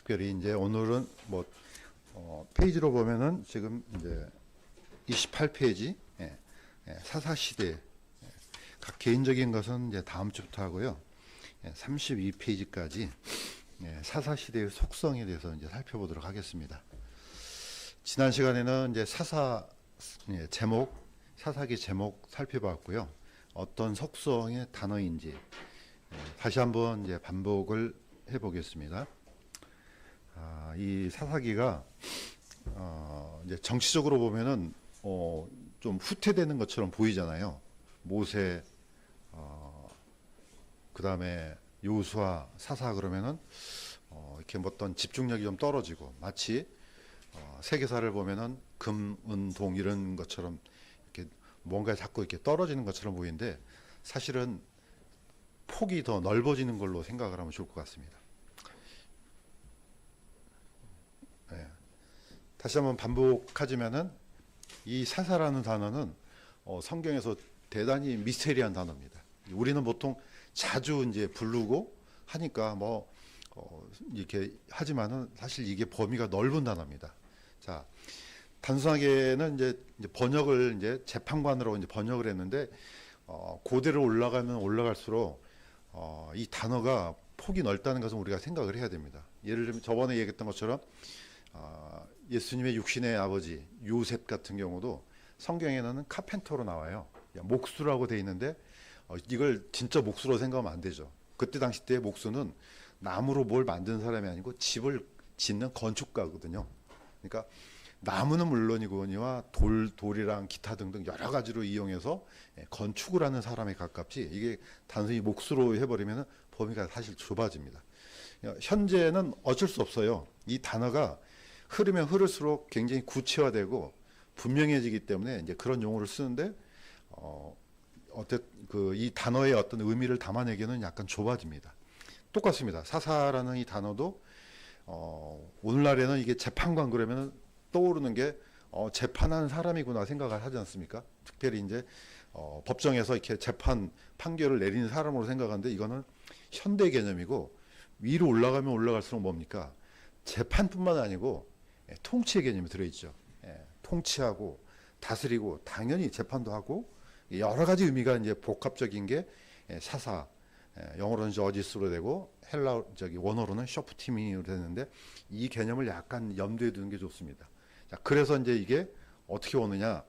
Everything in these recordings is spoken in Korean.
특별히 이제 오늘은 뭐 페이지로 보면은 지금 이제 28페이지 사사시대 각 개인적인 것은 이제 다음 주부터 하고요. 32페이지까지 사사시대의 속성에 대해서 이제 살펴보도록 하겠습니다. 지난 시간에는 이제 사사기 제목 살펴봤고요. 어떤 속성의 단어인지 다시 한번 이제 반복을 해보겠습니다. 이 사사기가 이제 정치적으로 보면은 좀 후퇴되는 것처럼 보이잖아요. 모세, 그 다음에 요수아, 사사 그러면은 이렇게 어떤 집중력이 좀 떨어지고 마치 세계사를 보면은 금, 은, 동 이런 것처럼 이렇게 뭔가 자꾸 이렇게 떨어지는 것처럼 보이는데 사실은 폭이 더 넓어지는 걸로 생각을 하면 좋을 것 같습니다. 다시 한번 반복하지만은 이 사사라는 단어는 성경에서 대단히 미스테리한 단어입니다. 우리는 보통 자주 이제 부르고 하니까 이렇게 하지만은 사실 이게 범위가 넓은 단어입니다. 자, 단순하게는 이제 번역을 이제 재판관으로 이제 번역을 했는데 고대로 올라가면 올라갈수록 이 단어가 폭이 넓다는 것은 우리가 생각을 해야 됩니다. 예를 들면 저번에 얘기했던 것처럼 예수님의 육신의 아버지 요셉 같은 경우도 성경에는 카펜터로 나와요. 목수라고 돼 있는데 이걸 진짜 목수로 생각하면 안 되죠. 그때 당시 때 목수는 나무로 뭘 만드는 사람이 아니고 집을 짓는 건축가거든요. 그러니까 나무는 물론이거니와 돌이랑 기타 등등 여러 가지로 이용해서 건축을 하는 사람에 가깝지 이게 단순히 목수로 해버리면 범위가 사실 좁아집니다. 현재는 어쩔 수 없어요. 이 단어가 흐르면 흐를수록 굉장히 구체화되고 분명해지기 때문에 이제 그런 용어를 쓰는데 이 단어의 어떤 의미를 담아내기는 약간 좁아집니다. 똑같습니다. 사사라는 이 단어도 오늘날에는 이게 재판관 그러면 떠오르는 게 재판하는 사람이구나 생각을 하지 않습니까? 특별히 이제 법정에서 이렇게 재판 판결을 내리는 사람으로 생각하는데 이거는 현대 개념이고 위로 올라가면 올라갈수록 뭡니까? 재판뿐만 아니고 통치의 개념이 들어있죠. 통치하고 다스리고 당연히 재판도 하고 여러 가지 의미가 이제 복합적인 게 사사, 영어로는 저지스로 되고 원어로는 쇼프티밍으로 되는데 이 개념을 약간 염두에 두는 게 좋습니다. 자, 그래서 이제 이게 어떻게 오느냐?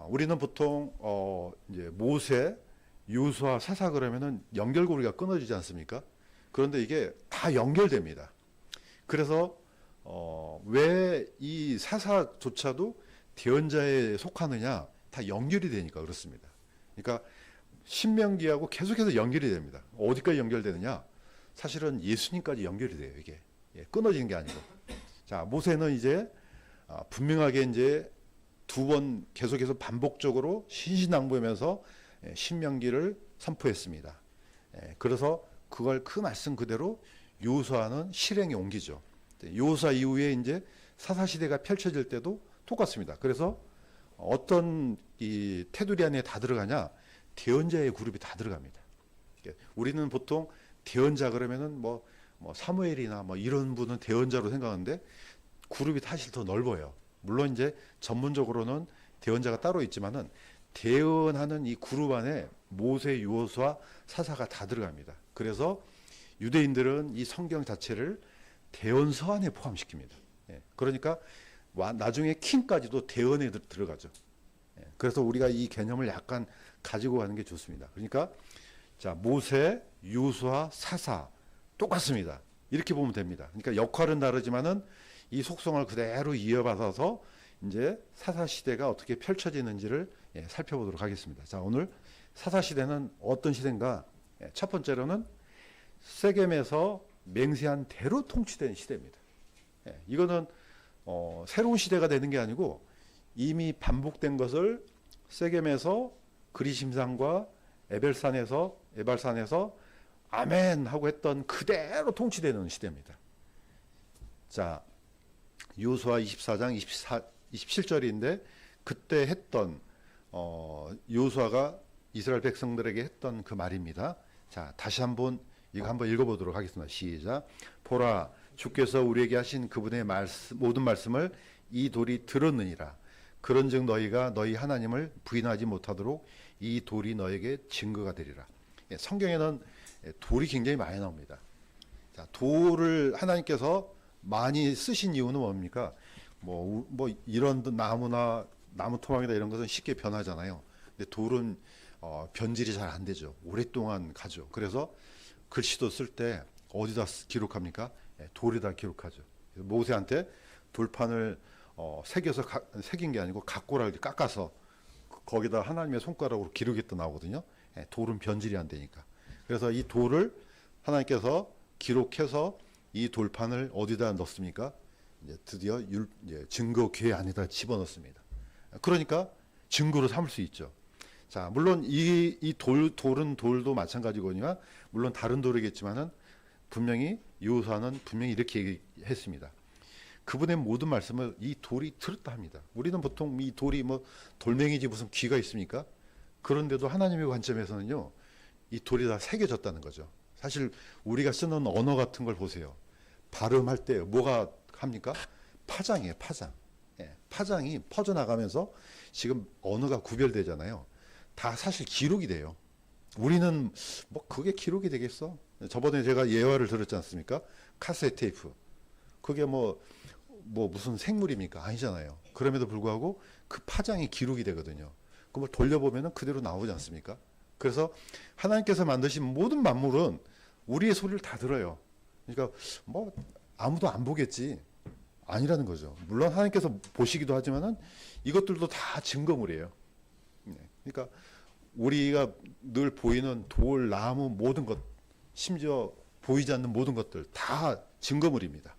우리는 보통 이제 모세, 요수아, 사사 그러면은 연결고리가 끊어지지 않습니까? 그런데 이게 다 연결됩니다. 그래서 왜 이 사사조차도 대언자에 속하느냐? 다 연결이 되니까 그렇습니다. 그러니까 신명기하고 계속해서 연결이 됩니다. 어디까지 연결되느냐? 사실은 예수님까지 연결이 돼요. 이게 끊어지는 게 아니고. 자, 모세는 이제 분명하게 이제 두 번 계속해서 반복적으로 신신당부하면서 신명기를 선포했습니다. 그래서 그걸 그 말씀 그대로 요수아는 실행에 옮기죠. 요수아 이후에 이제 사사시대가 펼쳐질 때도 똑같습니다. 그래서 어떤 이 테두리 안에 다 들어가냐? 대언자의 그룹이 다 들어갑니다. 우리는 보통 대언자 그러면은 사무엘이나 이런 분은 대언자로 생각하는데 그룹이 사실 더 넓어요. 물론 이제 전문적으로는 대언자가 따로 있지만은 대언하는 이 그룹 안에 모세, 요수아, 사사가 다 들어갑니다. 그래서 유대인들은 이 성경 자체를 대언서 안에 포함시킵니다. 그러니까 나중에 킹까지도 대언에 들어가죠. 그래서 우리가 이 개념을 약간 가지고 가는 게 좋습니다. 그러니까 자, 모세, 요수아, 사사 똑같습니다. 이렇게 보면 됩니다. 그러니까 역할은 다르지만은 이 속성을 그대로 이어받아서 이제 사사 시대가 어떻게 펼쳐지는지를 살펴보도록 하겠습니다. 자, 오늘 사사 시대는 어떤 시대인가? 첫 번째로는 세겜에서 맹세한 대로 통치된 시대입니다. 이거는 새로운 시대가 되는 게 아니고 이미 반복된 것을 세겜에서 그리심산과 에발산에서 아멘 하고 했던 그대로 통치되는 시대입니다. 자, 요수아 24장 27절인데 그때 했던 요수아가 이스라엘 백성들에게 했던 그 말입니다. 자, 다시 한번 이거 한번 읽어보도록 하겠습니다. 시작. 보라, 주께서 우리에게 하신 그분의 모든 말씀을 이 돌이 들었느니라. 그런즉 너희가 너희 하나님을 부인하지 못하도록 이 돌이 너에게 증거가 되리라. 성경에는 돌이 굉장히 많이 나옵니다. 자, 돌을 하나님께서 많이 쓰신 이유는 뭡니까? 뭐 이런 나무나 나무 토막이다 이런 것은 쉽게 변하잖아요. 근데 돌은 변질이 잘 안 되죠. 오랫동안 가죠. 그래서 글씨도 쓸 때 어디다 기록합니까? 돌에다 기록하죠. 모세한테 돌판을 새긴 게 아니고 각고라 깎아서 거기다 하나님의 손가락으로 기록했다 나오거든요. 돌은 변질이 안 되니까. 그래서 이 돌을 하나님께서 기록해서 이 돌판을 어디다 넣습니까? 이제 드디어 증거궤 안에다 집어넣습니다. 그러니까 증거로 삼을 수 있죠. 자, 물론 이 돌은 돌도 마찬가지거니와 물론 다른 돌이겠지만은 분명히 여호수아는 분명히 이렇게 얘기했습니다. 그분의 모든 말씀을 이 돌이 들었다 합니다. 우리는 보통 이 돌이 뭐 돌멩이지 무슨 귀가 있습니까? 그런데도 하나님의 관점에서는요, 이 돌이 다 새겨졌다는 거죠. 사실 우리가 쓰는 언어 같은 걸 보세요. 발음할 때 뭐가 합니까? 파장이에요, 파장. 파장이 퍼져나가면서 지금 언어가 구별되잖아요. 다 사실 기록이 돼요. 우리는 뭐 그게 기록이 되겠어? 저번에 제가 예화를 들었지 않습니까? 카세트 테이프. 그게 뭐 무슨 생물입니까? 아니잖아요. 그럼에도 불구하고 그 파장이 기록이 되거든요. 그걸 돌려보면 그대로 나오지 않습니까? 그래서 하나님께서 만드신 모든 만물은 우리의 소리를 다 들어요. 그러니까 뭐 아무도 안 보겠지. 아니라는 거죠. 물론 하나님께서 보시기도 하지만은 이것들도 다 증거물이에요. 그러니까 우리가 늘 보이는 돌, 나무 모든 것, 심지어 보이지 않는 모든 것들 다 증거물입니다.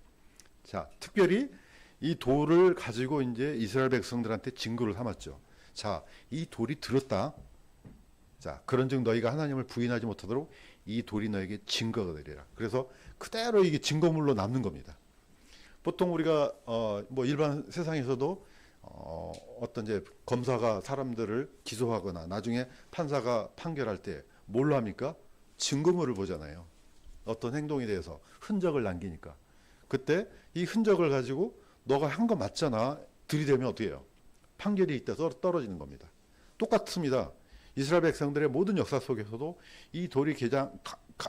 자, 특별히 이 돌을 가지고 이제 이스라엘 백성들한테 증거를 삼았죠. 자, 이 돌이 들었다. 자, 그런즉 너희가 하나님을 부인하지 못하도록 이 돌이 너에게 증거가 되리라. 그래서 그대로 이게 증거물로 남는 겁니다. 보통 우리가 뭐 일반 세상에서도 어떤 이제 검사가 사람들을 기소하거나 나중에 판사가 판결할 때 뭘로 합니까? 증거물을 보잖아요. 어떤 행동에 대해서 흔적을 남기니까. 그때 이 흔적을 가지고 너가 한 거 맞잖아. 들이대면 어떻게 해요? 판결이 이때 떨어지는 겁니다. 똑같습니다. 이스라엘 백성들의 모든 역사 속에서도 이 돌이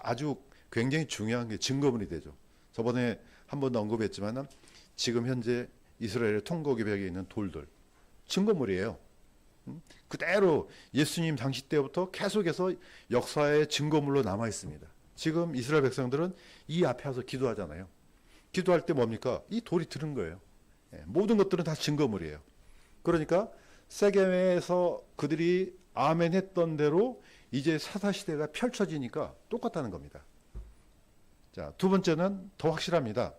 아주 굉장히 중요한 게 증거물이 되죠. 저번에 한 번 언급했지만 지금 현재 이스라엘의 통곡의 벽에 있는 돌들 증거물이에요. 그대로 예수님 당시 때부터 계속해서 역사의 증거물로 남아 있습니다. 지금 이스라엘 백성들은 이 앞에 와서 기도하잖아요. 기도할 때 뭡니까? 이 돌이 들은 거예요. 모든 것들은 다 증거물이에요. 그러니까 세겜에서 그들이 아멘 했던 대로 이제 사사시대가 펼쳐지니까 똑같다는 겁니다. 자, 두 번째는 더 확실합니다.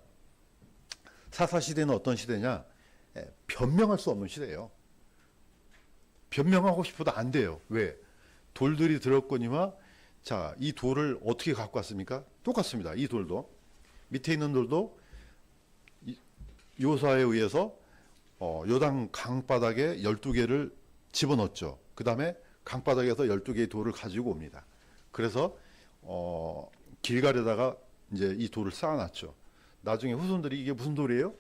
사사시대는 어떤 시대냐? 변명할 수 없는 시대예요. 변명하고 싶어도 안 돼요. 왜? 돌들이 들었거니와 자, 이 돌을 어떻게 갖고 왔습니까? 똑같습니다. 이 돌도 밑에 있는 돌도 여호수아에 의해서 요단 강바닥에 12개를 집어넣었죠. 그 다음에 강바닥에서 12개의 돌을 가지고 옵니다. 그래서 길갈에다가 이제 이 돌을 쌓아놨죠. 나중에 후손들이 이게 무슨 돌이에요?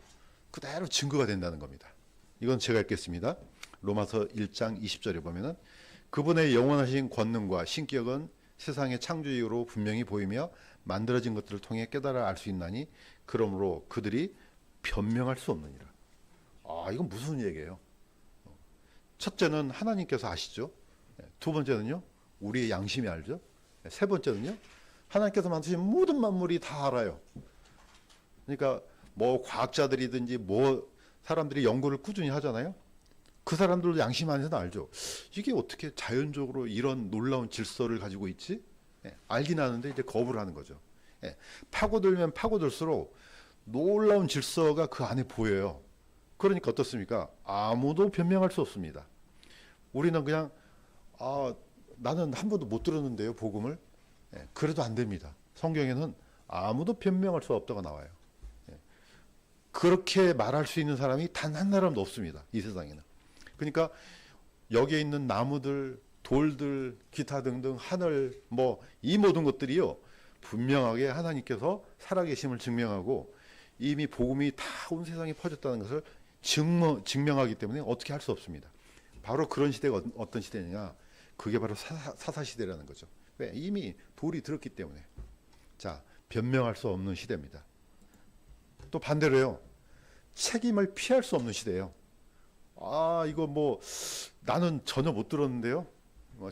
그대로 증거가 된다는 겁니다. 이건 제가 읽겠습니다. 로마서 1장 20절에 보면은 그분의 영원하신 권능과 신격은 세상의 창조 이후로 분명히 보이며 만들어진 것들을 통해 깨달아 알 수 있나니 그러므로 그들이 변명할 수 없느니라. 아, 이건 무슨 얘기예요? 첫째는 하나님께서 아시죠. 두 번째는요, 우리의 양심이 알죠. 세 번째는요, 하나님께서 만드신 모든 만물이 다 알아요. 그러니까 뭐 과학자들이든지 뭐 사람들이 연구를 꾸준히 하잖아요. 그 사람들도 양심 안에서는 알죠. 이게 어떻게 자연적으로 이런 놀라운 질서를 가지고 있지? 알긴 아는데 이제 거부를 하는 거죠. 파고들면 파고들수록 놀라운 질서가 그 안에 보여요. 그러니까 어떻습니까? 아무도 변명할 수 없습니다. 우리는 그냥 나는 한 번도 못 들었는데요, 복음을. 그래도 안 됩니다. 성경에는 아무도 변명할 수 없다고 나와요. 그렇게 말할 수 있는 사람이 단 한 사람도 없습니다. 이 세상에는. 그러니까 여기에 있는 나무들, 돌들, 기타 등등 하늘 뭐 이 모든 것들이요. 분명하게 하나님께서 살아계심을 증명하고 이미 복음이 다 온 세상에 퍼졌다는 것을 증명하기 때문에 어떻게 할 수 없습니다. 바로 그런 시대가 어떤 시대냐? 그게 바로 사사시대라는 거죠. 왜? 이미 돌이 들었기 때문에. 자, 변명할 수 없는 시대입니다. 또 반대로요. 책임을 피할 수 없는 시대예요. 아, 이거 뭐 나는 전혀 못 들었는데요.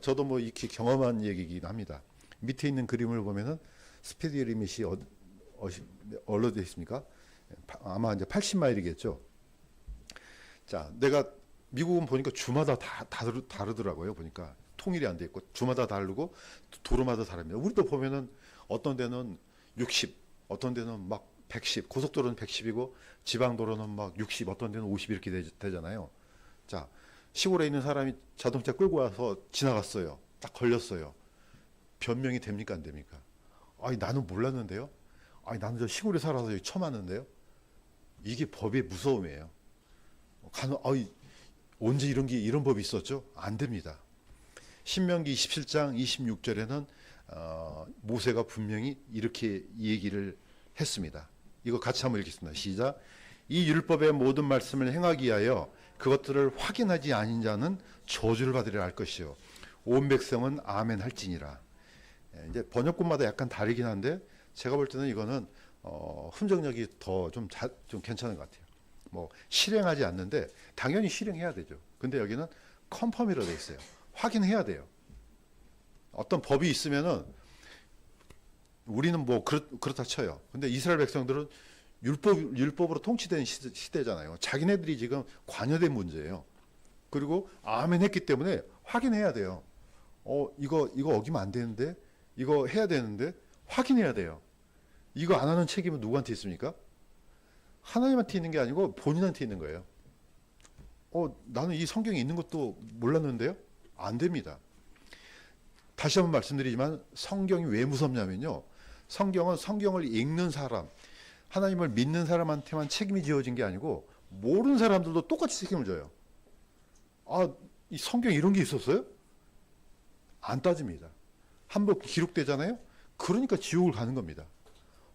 저도 뭐 이렇게 경험한 얘기이긴 합니다. 밑에 있는 그림을 보면은 스피드 리밋이 어디로 되어 있습니까? 아마 이제 80마일이겠죠. 자, 내가 미국은 보니까 주마다 다 다르더라고요. 보니까 통일이 안 돼 있고 주마다 다르고 도로마다 다릅니다. 우리도 보면은 어떤 데는 60, 어떤 데는 막 110, 고속도로는 110이고 지방도로는 막 60, 어떤 데는 50 이렇게 되잖아요. 자, 시골에 있는 사람이 자동차 끌고 와서 지나갔어요. 딱 걸렸어요. 변명이 됩니까 안 됩니까? 아니 나는 몰랐는데요. 아니 나는 저 시골에 살아서 여기 처음 왔는데요. 이게 법의 무서움이에요. 아니 언제 이런 법이 있었죠? 안 됩니다. 신명기 27장 26절에는 모세가 분명히 이렇게 얘기를 했습니다. 이거 같이 한번 읽겠습니다. 시작. 이 율법의 모든 말씀을 행하기 위하여 그것들을 확인하지 아닌 자는 저주를 받으리라 할 것이요 온 백성은 아멘 할지니라. 이제 번역본마다 약간 다르긴 한데 제가 볼 때는 이거는 흔적력이 더 좀 괜찮은 것 같아요. 뭐 실행하지 않는데 당연히 실행해야 되죠. 근데 여기는 컨펌이라 돼 있어요. 확인해야 돼요. 어떤 법이 있으면은 우리는 뭐 그렇다 쳐요. 근데 이스라엘 백성들은 율법으로 통치된 시대잖아요. 자기네들이 지금 관여된 문제예요. 그리고 아멘 했기 때문에 확인해야 돼요. 이거 어기면 안 되는데, 이거 해야 되는데 확인해야 돼요. 이거 안 하는 책임은 누구한테 있습니까? 하나님한테 있는 게 아니고 본인한테 있는 거예요. 나는 이 성경에 있는 것도 몰랐는데요? 안 됩니다. 다시 한번 말씀드리지만 성경이 왜 무섭냐면요. 성경은 성경을 읽는 사람, 하나님을 믿는 사람한테만 책임이 지어진 게 아니고 모르는 사람들도 똑같이 책임을 져요. 이 성경에 이런 게 있었어요? 안 따집니다. 한번 기록되잖아요? 그러니까 지옥을 가는 겁니다.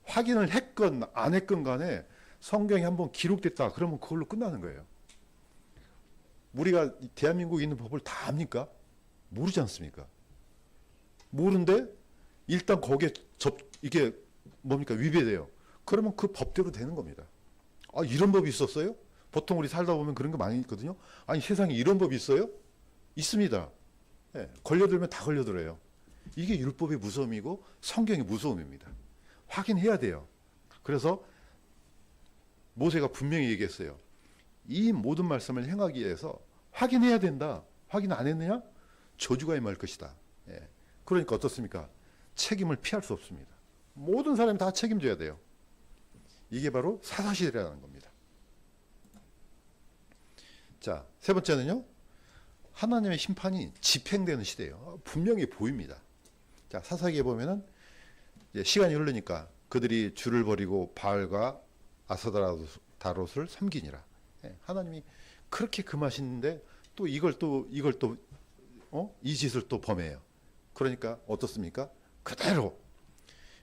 확인을 했건 안 했건 간에 성경이 한번 기록됐다 그러면 그걸로 끝나는 거예요. 우리가 대한민국에 있는 법을 다 압니까? 모르지 않습니까? 모르는데 일단 거기에 이게 뭡니까? 위배돼요. 그러면 그 법대로 되는 겁니다. 이런 법이 있었어요? 보통 우리 살다 보면 그런 거 많이 있거든요. 아니 세상에 이런 법이 있어요? 있습니다. 네, 걸려들면 다 걸려들어요. 이게 율법의 무서움이고 성경의 무서움입니다. 확인해야 돼요. 그래서 모세가 분명히 얘기했어요. 이 모든 말씀을 행하기 위해서 확인해야 된다. 확인 안 했느냐? 저주가 임할 것이다. 예. 그러니까 어떻습니까? 책임을 피할 수 없습니다. 모든 사람이 다 책임져야 돼요. 이게 바로 사사시대라는 겁니다. 자, 세 번째는요. 하나님의 심판이 집행되는 시대예요. 분명히 보입니다. 자, 사사기에 보면은 이제 시간이 흐르니까 그들이 주를 버리고 바알과 아스타롯을 섬기니라. 예, 하나님이 그렇게 금하시는데 또 이걸 또 이 짓을 또 범해요. 그러니까 어떻습니까? 그대로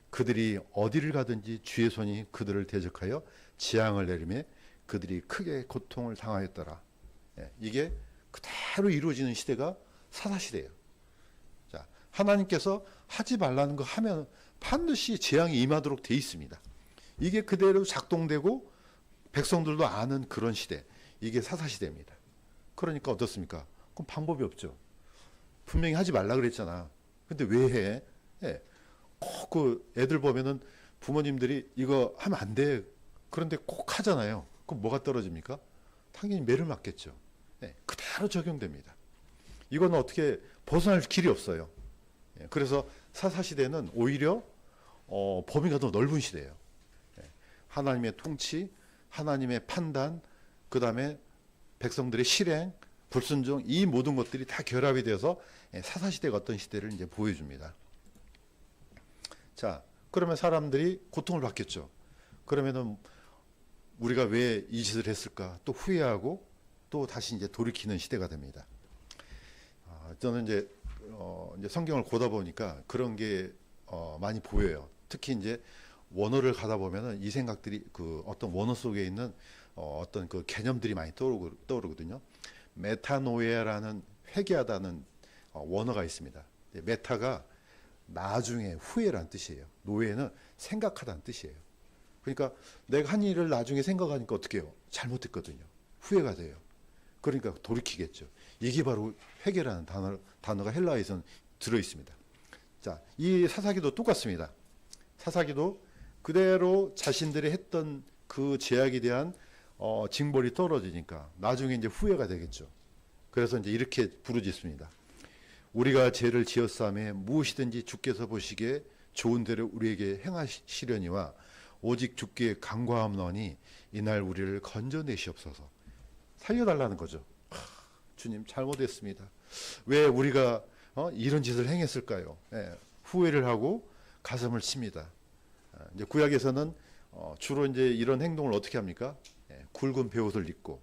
그들이 어디를 가든지 주의 손이 그들을 대적하여 재앙을 내리매 그들이 크게 고통을 당하였더라. 예, 이게 그대로 이루어지는 시대가 사사시대예요. 자, 하나님께서 하지 말라는 거 하면 반드시 재앙이 임하도록 돼 있습니다. 이게 그대로 작동되고 백성들도 아는 그런 시대. 이게 사사시대입니다. 그러니까 어떻습니까? 그럼 방법이 없죠. 분명히 하지 말라 그랬잖아. 근데 왜 해? 예. 그 애들 보면은 부모님들이 이거 하면 안 돼. 그런데 꼭 하잖아요. 그럼 뭐가 떨어집니까? 당연히 매를 맞겠죠. 예. 그대로 적용됩니다. 이건 어떻게 벗어날 길이 없어요. 예. 그래서 사사시대는 오히려 범위가 더 넓은 시대예요. 예. 하나님의 통치, 하나님의 판단, 그 다음에 백성들의 실행, 불순종, 이 모든 것들이 다 결합이 돼서 사사시대가 어떤 시대를 이제 보여줍니다. 자, 그러면 사람들이 고통을 받겠죠. 그러면은 우리가 왜 이 짓을 했을까? 또 후회하고 또 다시 이제 돌이키는 시대가 됩니다. 저는 이제 성경을 보다 보니까 그런 게 많이 보여요. 특히 이제 원어를 가다 보면은 이 생각들이 그 어떤 원어 속에 있는 어떤 그 개념들이 많이 떠오르거든요. 메타노에라는 회개하다는 원어가 있습니다. 메타가 나중에, 후에라는 뜻이에요. 노에는 생각하다는 뜻이에요. 그러니까 내가 한 일을 나중에 생각하니까 어떻게 해요? 잘못했거든요. 후회가 돼요. 그러니까 돌이키겠죠. 이게 바로 회개라는 단어가 헬라어에서는 들어있습니다. 자, 이 사사기도 똑같습니다. 사사기도 그대로 자신들이 했던 그 죄악에 대한 징벌이 떨어지니까 나중에 이제 후회가 되겠죠. 그래서 이제 이렇게 부르짖습니다. 우리가 죄를 지었사매 무엇이든지 주께서 보시기에 좋은 대로 우리에게 행하시려니와 오직 주께 간구하옵나니 이날 우리를 건져내시옵소서. 살려달라는 거죠. 주님 잘못했습니다. 왜 우리가 이런 짓을 행했을까요? 후회를 하고 가슴을 칩니다. 이제 구약에서는 주로 이제 이런 행동을 어떻게 합니까? 굵은 베옷을 입고,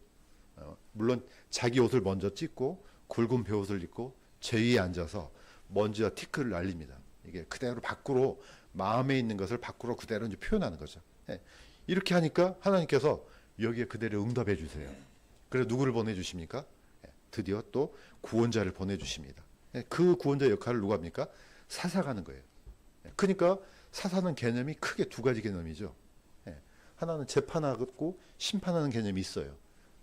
물론 자기 옷을 먼저 찢고 굵은 베옷을 입고 제 위에 앉아서 먼지와 티끌을 날립니다. 이게 그대로 밖으로 마음에 있는 것을 밖으로 그대로 이제 표현하는 거죠. 이렇게 하니까 하나님께서 여기에 그대로 응답해 주세요. 그래서 누구를 보내주십니까? 드디어 또 구원자를 보내주십니다. 그 구원자 역할을 누가 합니까? 사사가 하는 거예요. 그러니까 사사는 개념이 크게 두 가지 개념이죠. 하나는 재판하고 심판하는 개념이 있어요.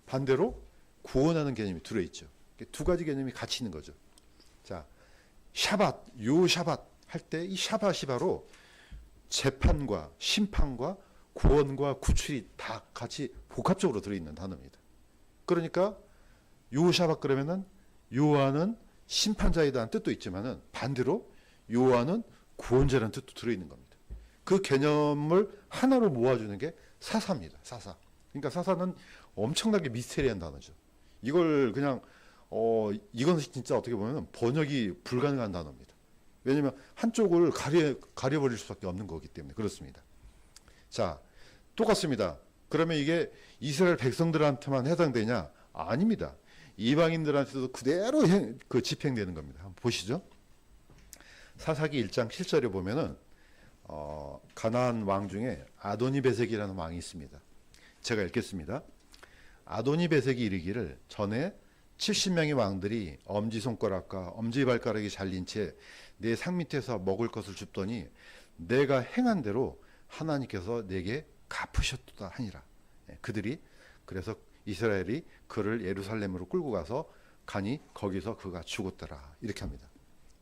반대로 구원하는 개념이 들어있죠. 두 가지 개념이 같이 있는 거죠. 자, 샤밧, 요 샤밧 할 때 이 샤밧이 바로 재판과 심판과 구원과 구출이 다 같이 복합적으로 들어있는 단어입니다. 그러니까 요 샤밧 그러면은 요한은 심판자이다는 뜻도 있지만은 반대로 요한은 구원자라는 뜻도 들어있는 겁니다. 그 개념을 하나로 모아주는 게 사사입니다. 사사. 그러니까 사사는 엄청나게 미스테리한 단어죠. 이걸 그냥 이건 진짜 어떻게 보면 번역이 불가능한 단어입니다. 왜냐하면 한쪽을 가려버릴 수밖에 없는 거기 때문에 그렇습니다. 자, 똑같습니다. 그러면 이게 이스라엘 백성들한테만 해당되냐? 아닙니다. 이방인들한테도 그대로 집행되는 겁니다. 한번 보시죠. 사사기 1장 7절에 보면은 가나안 왕 중에 아도니베섹이라는 왕이 있습니다. 제가 읽겠습니다. 아도니베섹이 이르기를 전에 70명의 왕들이 엄지손가락과 엄지발가락이 잘린 채 내 상 밑에서 먹을 것을 줍더니 내가 행한 대로 하나님께서 내게 갚으셨도다 하니라. 그들이 그래서 이스라엘이 그를 예루살렘으로 끌고 가서 가니 거기서 그가 죽었더라. 이렇게 합니다.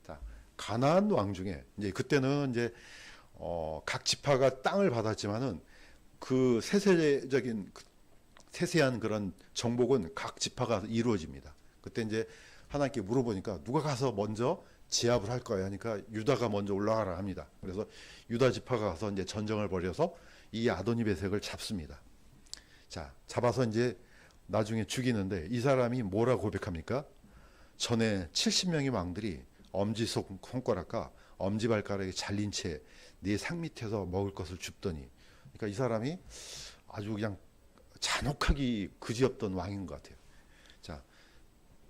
자, 가나안 왕 중에 이제 그때는 이제 각 지파가 땅을 받았지만은 그 세세한 그런 정복은 각 지파가 이루어집니다. 그때 이제 하나님께 물어보니까 누가 가서 먼저 제압을 할 거야 하니까 유다가 먼저 올라가라 합니다. 그래서 유다 지파가 가서 이제 전쟁을 벌여서 이 아도니베섹을 잡습니다. 자, 잡아서 이제 나중에 죽이는데 이 사람이 뭐라고 고백합니까? 전에 70명의 왕들이 엄지손가락과 엄지발가락이 잘린 채 네 상 밑에서 먹을 것을 줍더니, 그러니까 이 사람이 아주 그냥 잔혹하기 그지없던 왕인 것 같아요. 자,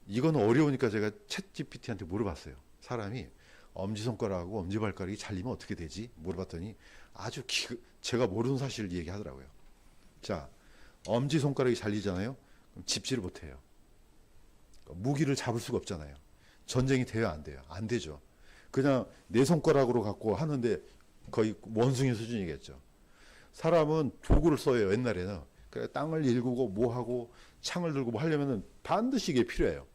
이건 어려우니까 제가 챗GPT한테 물어봤어요. 사람이 엄지손가락하고 엄지발가락이 잘리면 어떻게 되지? 물어봤더니 아주 제가 모르는 사실을 얘기하더라고요. 자, 엄지손가락이 잘리잖아요. 그럼 집지를 못해요. 무기를 잡을 수가 없잖아요. 전쟁이 돼요, 안 돼요? 안 되죠. 그냥 네 손가락으로 갖고 하는데 거의 원숭이 수준이겠죠. 사람은 도구를 써요, 옛날에는. 그래, 땅을 일구고 뭐하고 창을 들고 뭐 하려면은 반드시 이게 필요해요.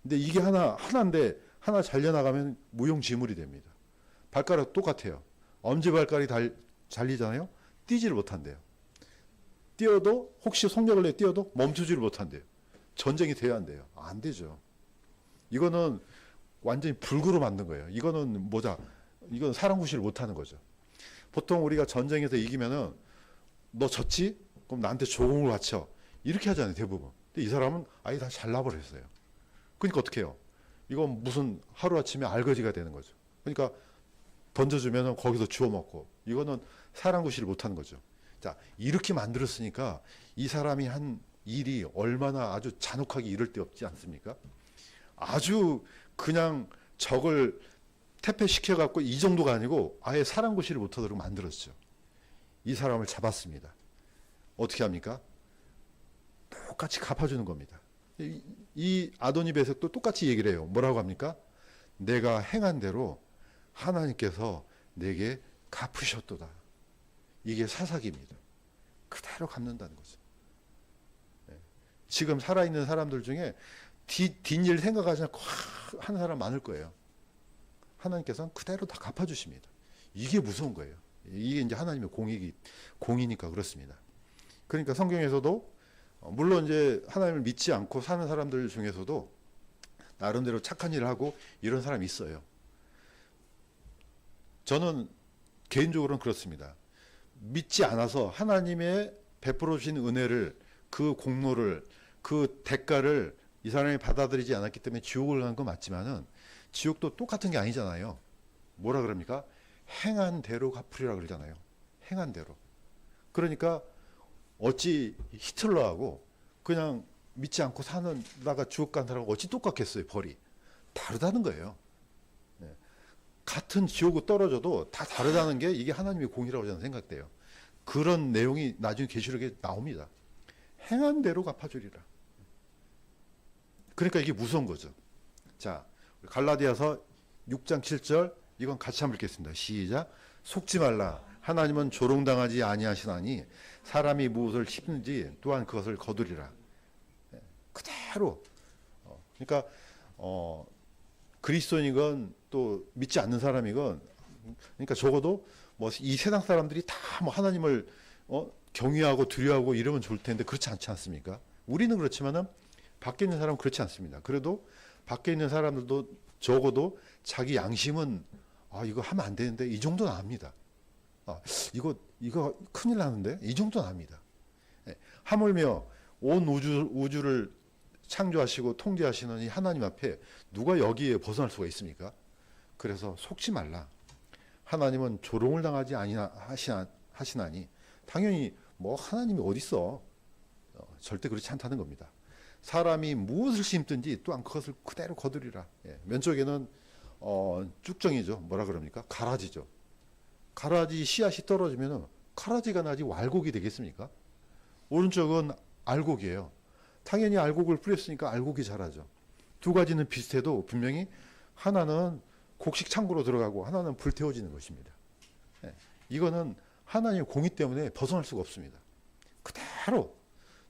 근데 이게 하나인데 하나 잘려나가면 무용지물이 됩니다. 발가락 똑같아요. 엄지발가락이 잘리잖아요. 뛰지를 못한대요. 뛰어도 혹시 속력을 내 뛰어도 멈추지를 못한대요. 전쟁이 돼야 한대요. 안 되죠. 이거는 완전히 불구로 만든 거예요. 이거는 이건 사람 구실을 못하는 거죠. 보통 우리가 전쟁에서 이기면은 너 졌지? 그럼 나한테 조공을 바쳐. 이렇게 하잖아요, 대부분. 근데 이 사람은 아예 다 잘라버렸어요. 그러니까 어떻게 해요? 이건 무슨 하루아침에 알거지가 되는 거죠. 그러니까 던져주면 거기서 주워먹고, 이거는 사람 구실을 못하는 거죠. 자, 이렇게 만들었으니까 이 사람이 한 일이 얼마나 아주 잔혹하게 이럴 데 없지 않습니까? 아주 그냥 적을 퇴폐시켜갖고 이 정도가 아니고 아예 사람 구실을 못하도록 만들었죠. 이 사람을 잡았습니다. 어떻게 합니까? 똑같이 갚아주는 겁니다. 이 아도니 베섹도 똑같이 얘기를 해요. 뭐라고 합니까? 내가 행한 대로 하나님께서 내게 갚으셨도다. 이게 사사기입니다. 그대로 갚는다는 거죠. 지금 살아있는 사람들 중에 뒷일 생각하지 않고 하는 사람 많을 거예요. 하나님께서는 그대로 다 갚아주십니다. 이게 무서운 거예요. 이게 이제 하나님의 공이니까 그렇습니다. 그러니까 성경에서도 물론 이제 하나님을 믿지 않고 사는 사람들 중에서도 나름대로 착한 일을 하고 이런 사람이 있어요. 저는 개인적으로는 그렇습니다. 믿지 않아서 하나님의 베풀어 주신 은혜를, 그 공로를, 그 대가를 이 사람이 받아들이지 않았기 때문에 지옥을 간 건 맞지만은 지옥도 똑같은 게 아니잖아요. 뭐라 그럽니까? 행한 대로 갚으리라 그러잖아요. 행한 대로. 그러니까 어찌 히틀러하고 그냥 믿지 않고 사는다가 지옥 간 사람하고 어찌 똑같겠어요, 벌이. 다르다는 거예요. 네. 같은 지옥으로 떨어져도 다 다르다는 게 이게 하나님의 공이라고 저는 생각돼요. 그런 내용이 나중에 계시록에 나옵니다. 행한 대로 갚아주리라. 그러니까 이게 무서운 거죠. 자, 갈라디아서 6장 7절 이건 같이 한번 읽겠습니다. 시작. 속지 말라. 하나님은 조롱당하지 아니하시나니 사람이 무엇을 심는지 또한 그것을 거두리라. 그대로. 그러니까 그리스도인이건 또 믿지 않는 사람이건, 그러니까 적어도 뭐 이 세상 사람들이 다 뭐 하나님을 경외하고 두려워하고 이러면 좋을 텐데 그렇지 않지 않습니까? 우리는 그렇지만은 밖에 있는 사람은 그렇지 않습니다. 그래도 밖에 있는 사람들도 적어도 자기 양심은 이거 하면 안 되는데 이 정도는 압니다. 이거 큰일 나는데 이 정도는 압니다. 하물며 온 우주를 창조하시고 통제하시는 이 하나님 앞에 누가 여기에 벗어날 수가 있습니까? 그래서 속지 말라. 하나님은 조롱을 당하지 하시나니 당연히 뭐 하나님이 어디 있어? 절대 그렇지 않다는 겁니다. 사람이 무엇을 심든지 또한 그것을 그대로 거두리라. 왼쪽에는 쭉정이죠. 뭐라 그럽니까? 가라지죠. 가라지 씨앗이 떨어지면 가라지가 나지 왈곡이 되겠습니까? 오른쪽은 알곡이에요. 당연히 알곡을 뿌렸으니까 알곡이 자라죠. 두 가지는 비슷해도 분명히 하나는 곡식 창고로 들어가고 하나는 불태워지는 것입니다. 이거는 하나님의 공의 때문에 벗어날 수가 없습니다. 그대로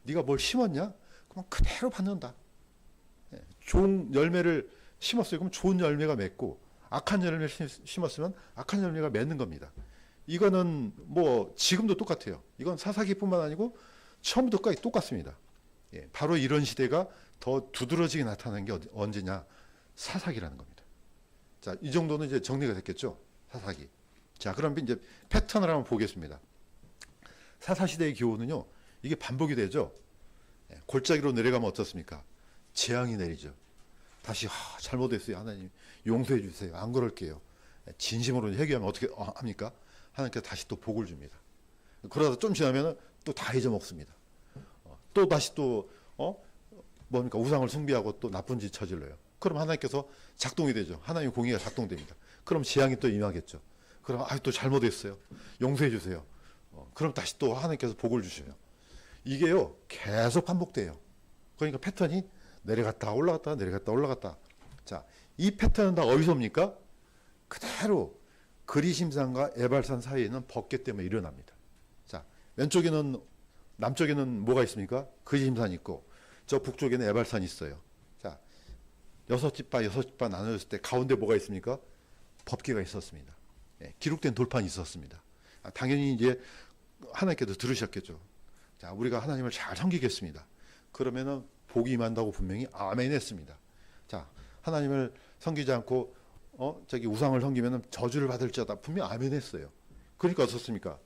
네가 뭘 심었냐? 그럼 그대로 받는다. 좋은 열매를 심었어요. 그럼 좋은 열매가 맺고 악한 열매를 심었으면 악한 열매가 맺는 겁니다. 이거는 뭐 지금도 똑같아요. 이건 사사기뿐만 아니고 처음부터 끝까지 똑같습니다. 바로 이런 시대가 더 두드러지게 나타나는 게 언제냐? 사사기라는 겁니다. 자, 이 정도는 이제 정리가 됐겠죠? 사사기. 자, 그럼 이제 패턴을 한번 보겠습니다. 사사시대의 기호는요, 이게 반복이 되죠? 골짜기로 내려가면 어떻습니까? 재앙이 내리죠. 다시 잘못했어요. 하나님 용서해 주세요. 안 그럴게요. 진심으로 회개하면 어떻게 합니까? 하나님께서 다시 또 복을 줍니다. 그러다 좀 지나면 또 다 잊어먹습니다. 또 다시 또 뭡니까? 우상을 숭배하고 또 나쁜 짓 저질러요. 그럼 하나님께서 작동이 되죠. 하나님의 공의가 작동됩니다. 그럼 재앙이 또 임하겠죠. 그럼 또 잘못했어요. 용서해 주세요. 그럼 다시 또 하나님께서 복을 주셔요. 이게요 계속 반복돼요. 그러니까 패턴이 내려갔다 올라갔다 내려갔다 올라갔다. 자, 이 패턴은 다 어디서 옵니까? 그대로 그리심산과 에발산 사이에는 번개 때문에 일어납니다. 자, 왼쪽에는 남쪽에는 뭐가 있습니까? 그리심산이 있고 저 북쪽에는 에발산이 있어요. 자, 6집 나눠졌을 때 가운데 뭐가 있습니까? 법궤가 있었습니다. 기록된 돌판이 있었습니다. 당연히 이제 하나님께서 들으셨겠죠. 자, 우리가 하나님을 잘 섬기겠습니다. 그러면은 복이 임한다고 분명히 아멘 했습니다. 자, 하나님을 섬기지 않고 우상을 섬기면은 저주를 받을 자다 분명히 아멘 했어요. 그러니까 어떻습니까?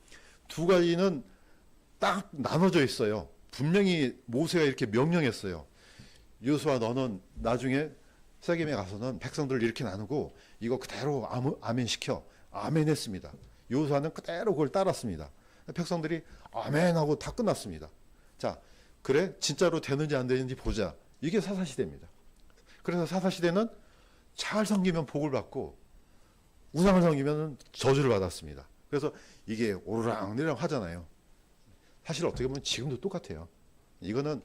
두 가지는 딱 나눠져 있어요. 분명히 모세가 이렇게 명령했어요. 여호수아 너는 나중에 세겜에 가서는 백성들을 이렇게 나누고 이거 그대로 아멘 시켜. 아멘 했습니다. 여호수아는 그대로 그걸 따랐습니다. 백성들이 아멘 하고 다 끝났습니다. 자, 그래 진짜로 되는지 안 되는지 보자. 이게 사사시대입니다. 그래서 사사시대는 잘 섬기면 복을 받고 우상을 섬기면 저주를 받았습니다. 그래서 이게 오르락내리락 하잖아요. 사실 어떻게 보면 지금도 똑같아요. 이거는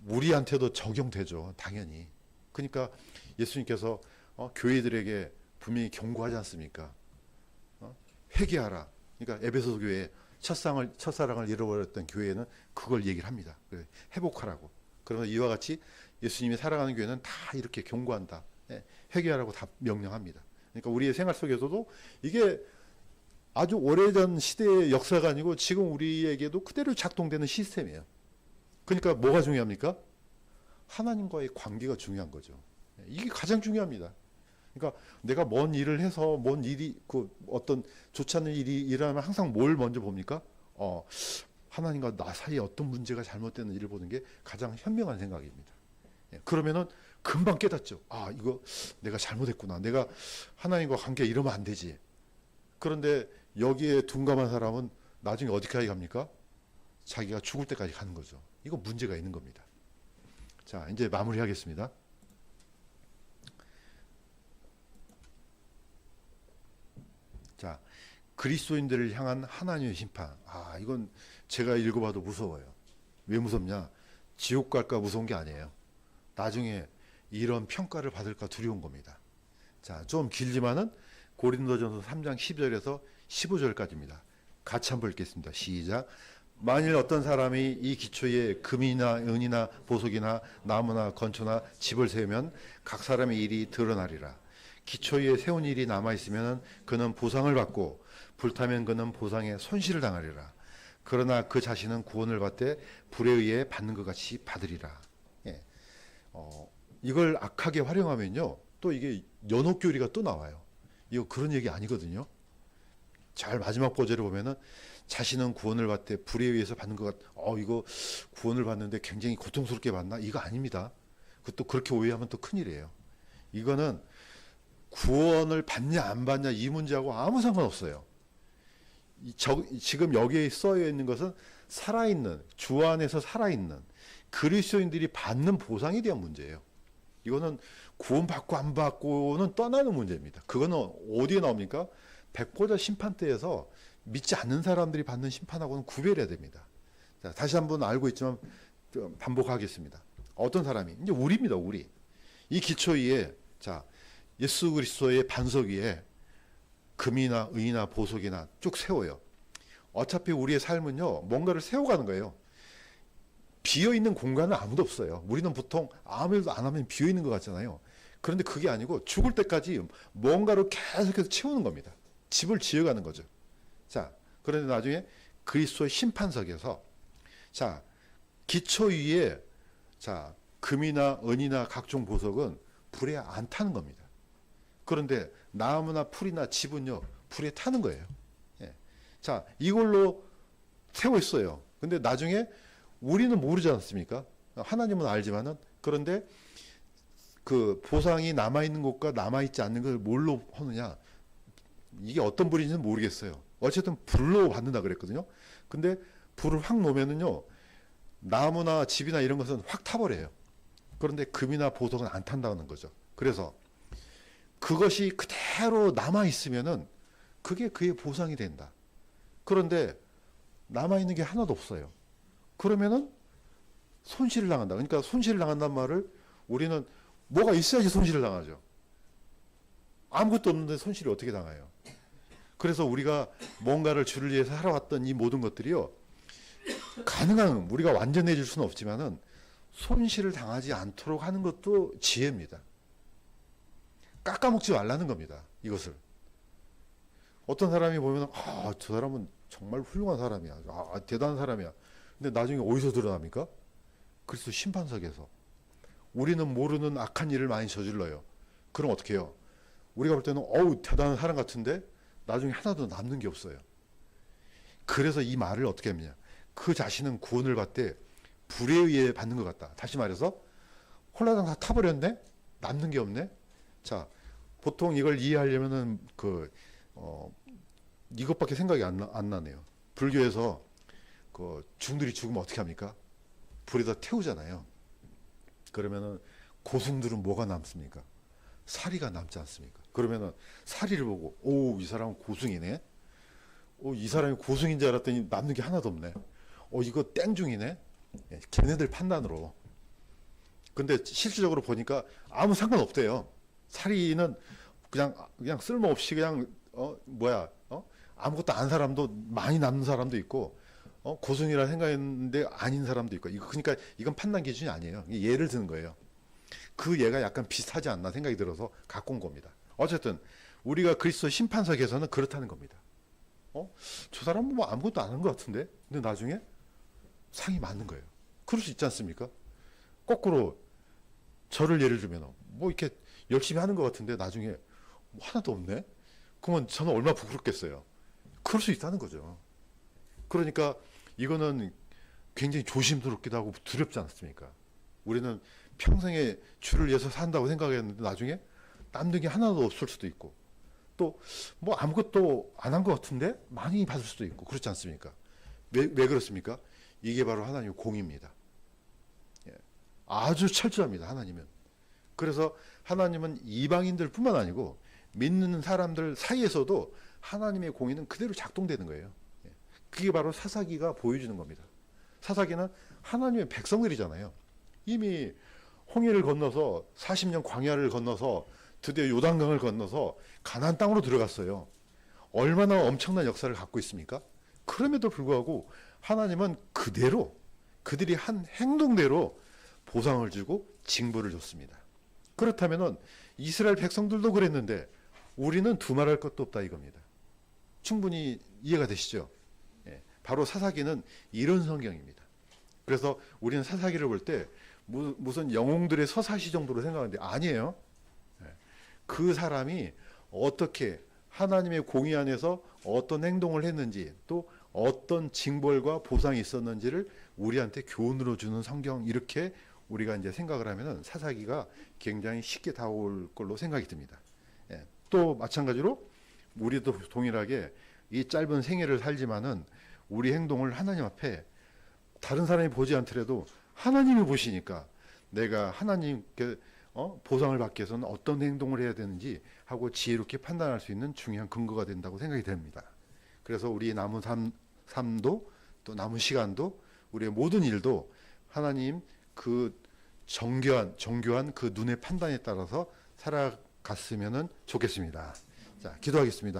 우리한테도 적용되죠, 당연히. 그러니까 예수님께서 교회들에게 분명히 경고하지 않습니까? 회개하라. 그러니까 에베소 교회 첫사랑을 잃어버렸던 교회는 그걸 얘기를 합니다. 회복하라고. 그러면 이와 같이 예수님이 살아가는 교회는 다 이렇게 경고한다. 회개하라고 다 명령합니다. 그러니까 우리의 생활 속에서도 이게 아주 오래전 시대의 역사가 아니고 지금 우리에게도 그대로 작동되는 시스템이에요. 그러니까 뭐가 중요합니까? 하나님과의 관계가 중요한 거죠. 이게 가장 중요합니다. 그러니까 내가 뭔 일을 해서 뭔 일이 어떤 좋지 않은 일이 일어나면 항상 뭘 먼저 봅니까? 하나님과 나 사이에 어떤 문제가 잘못되는 일을 보는 게 가장 현명한 생각입니다. 그러면은 금방 깨닫죠. 이거 내가 잘못했구나. 내가 하나님과 관계 이러면 안 되지. 그런데 여기에 둔감한 사람은 나중에 어디까지 갑니까? 자기가 죽을 때까지 가는 거죠. 이거 문제가 있는 겁니다. 자, 이제 마무리하겠습니다. 자, 그리스도인들을 향한 하나님의 심판. 이건 제가 읽어봐도 무서워요. 왜 무섭냐? 지옥 갈까 무서운 게 아니에요. 나중에 이런 평가를 받을까 두려운 겁니다. 자, 좀 길지만은 고린도전서 3장 10절에서 15절까지입니다. 같이 한번 읽겠습니다. 시작. 만일 어떤 사람이 이 기초에 금이나 은이나 보석이나 나무나 건초나 집을 세우면 각 사람의 일이 드러나리라. 기초 위에 세운 일이 남아있으면 그는 보상을 받고 불타면 그는 보상에 손실을 당하리라. 그러나 그 자신은 구원을 받되 불에 의해 받는 것 같이 받으리라. 이걸 악하게 활용하면요, 또 이게 연옥교리가 또 나와요. 이거 그런 얘기 아니거든요. 잘 마지막 보절을 보면은 자신은 구원을 받되 불에 의해서 받는 것 이거 구원을 받는데 굉장히 고통스럽게 받나? 이거 아닙니다. 그것도 그렇게 오해하면 또 큰일이에요. 이거는 구원을 받냐 안 받냐 이 문제하고 아무 상관없어요. 지금 여기에 써여 있는 것은 살아있는, 주 안에서 살아있는 그리스도인들이 받는 보상에 대한 문제예요. 이거는 구원받고 안 받고는 떠나는 문제입니다. 그거는 어디에 나옵니까? 백보자 심판대에서 믿지 않는 사람들이 받는 심판하고는 구별해야 됩니다. 자, 다시 한번 알고 있지만 반복하겠습니다. 어떤 사람이, 이제 우리입니다, 우리. 이 기초 위에, 자, 예수 그리스도의 반석 위에 금이나 은이나 보석이나 쭉 세워요. 어차피 우리의 삶은요, 뭔가를 세워가는 거예요. 비어있는 공간은 아무도 없어요. 우리는 보통 아무 일도 안 하면 비어있는 것 같잖아요. 그런데 그게 아니고 죽을 때까지 뭔가로 계속해서 채우는 겁니다. 집을 지어가는 거죠. 자, 그런데 나중에 그리스도의 심판석에서, 자, 기초 위에, 자, 금이나 은이나 각종 보석은 불에 안 타는 겁니다. 그런데 나무나 풀이나 집은요, 불에 타는 거예요. 자, 이걸로 세워 있어요. 근데 나중에 우리는 모르지 않습니까? 하나님은 알지만은, 그런데 그 보상이 남아있는 것과 남아있지 않는 걸 뭘로 하느냐? 이게 어떤 불인지는 모르겠어요. 어쨌든 불로 받는다 그랬거든요. 근데 불을 확 놓으면은요, 나무나 집이나 이런 것은 확 타버려요. 그런데 금이나 보석은 안 탄다는 거죠. 그래서 그것이 그대로 남아있으면은 그게 그의 보상이 된다. 그런데 남아있는 게 하나도 없어요. 그러면은 손실을 당한다. 그러니까 손실을 당한다는 말을 우리는 뭐가 있어야지 손실을 당하죠. 아무것도 없는데 손실이 어떻게 당해요? 그래서 우리가 뭔가를 주를 위해서 살아왔던 이 모든 것들이요, 가능한, 우리가 완전해질 수는 없지만은 손실을 당하지 않도록 하는 것도 지혜입니다. 깎아먹지 말라는 겁니다. 이것을. 어떤 사람이 보면 저 사람은 정말 훌륭한 사람이야. 대단한 사람이야. 근데 나중에 어디서 드러납니까? 그리스도 심판석에서. 우리는 모르는 악한 일을 많이 저질러요. 그럼 어떻게 해요? 우리가 볼 때는 대단한 사람 같은데 나중에 하나도 남는 게 없어요. 그래서 이 말을 어떻게 합니까? 그 자신은 구원을 받되 불에 의해 받는 것 같다. 다시 말해서 홀라당 다 타버렸네? 남는 게 없네? 자, 보통 이걸 이해하려면은 이것밖에 생각이 안 나네요. 불교에서 중들이 죽으면 어떻게 합니까? 불에다 태우잖아요. 그러면은 고승들은 뭐가 남습니까? 사리가 남지 않습니까? 그러면은 사리를 보고 이 사람은 고승이네. 이 사람이 고승인 줄 알았더니 남는 게 하나도 없네. 이거 땡중이네. 예, 걔네들 판단으로. 근데 실질적으로 보니까 아무 상관없대요. 사리는 그냥 쓸모없이 그냥 아무것도 안 사람도 많이 남는 사람도 있고 고승이라 생각했는데 아닌 사람도 있고 그러니까 이건 판단 기준이 아니에요. 예를 드는 거예요. 그 예가 약간 비슷하지 않나 생각이 들어서 갖고 온 겁니다. 어쨌든 우리가 그리스도 심판석에서는 그렇다는 겁니다. 저 사람은 뭐 아무것도 안 한 것 같은데 근데 나중에 상이 맞는 거예요. 그럴 수 있지 않습니까? 거꾸로 저를 예를 들면 뭐 이렇게 열심히 하는 것 같은데 나중에 뭐 하나도 없네? 그러면 저는 얼마나 부끄럽겠어요. 그럴 수 있다는 거죠. 그러니까 이거는 굉장히 조심스럽기도 하고 두렵지 않습니까? 우리는 평생에 주를 위해서 산다고 생각했는데 나중에 남는 게 하나도 없을 수도 있고 또 뭐 아무것도 안 한 것 같은데 많이 받을 수도 있고 그렇지 않습니까? 왜 그렇습니까? 이게 바로 하나님의 공입니다. 예. 아주 철저합니다. 하나님은. 그래서 하나님은 이방인들 뿐만 아니고 믿는 사람들 사이에서도 하나님의 공의는 그대로 작동되는 거예요. 예. 그게 바로 사사기가 보여주는 겁니다. 사사기는 하나님의 백성들이잖아요. 이미 홍해를 건너서 40년 광야를 건너서 드디어 요단강을 건너서 가나안 땅으로 들어갔어요. 얼마나 엄청난 역사를 갖고 있습니까? 그럼에도 불구하고 하나님은 그대로 그들이 한 행동대로 보상을 주고 징벌을 줬습니다. 그렇다면은 이스라엘 백성들도 그랬는데 우리는 두말할 것도 없다 이겁니다. 충분히 이해가 되시죠? 예, 바로 사사기는 이런 성경입니다. 그래서 우리는 사사기를 볼 때 무슨 영웅들의 서사시 정도로 생각하는데 아니에요. 예, 그 사람이 어떻게 하나님의 공의 안에서 어떤 행동을 했는지 또 어떤 징벌과 보상이 있었는지를 우리한테 교훈으로 주는 성경 이렇게 우리가 이제 생각을 하면은 사사기가 굉장히 쉽게 다가올 걸로 생각이 듭니다. 예, 또 마찬가지로 우리도 동일하게 이 짧은 생애를 살지만은 우리 행동을 하나님 앞에 다른 사람이 보지 않더라도 하나님이 보시니까 내가 하나님께 보상을 받기 위해서는 어떤 행동을 해야 되는지 하고 지혜롭게 판단할 수 있는 중요한 근거가 된다고 생각이 됩니다. 그래서 우리 남은 삶도 또 남은 시간도 우리의 모든 일도 하나님 그 정교한 그 눈의 판단에 따라서 살아갔으면 좋겠습니다. 자, 기도하겠습니다.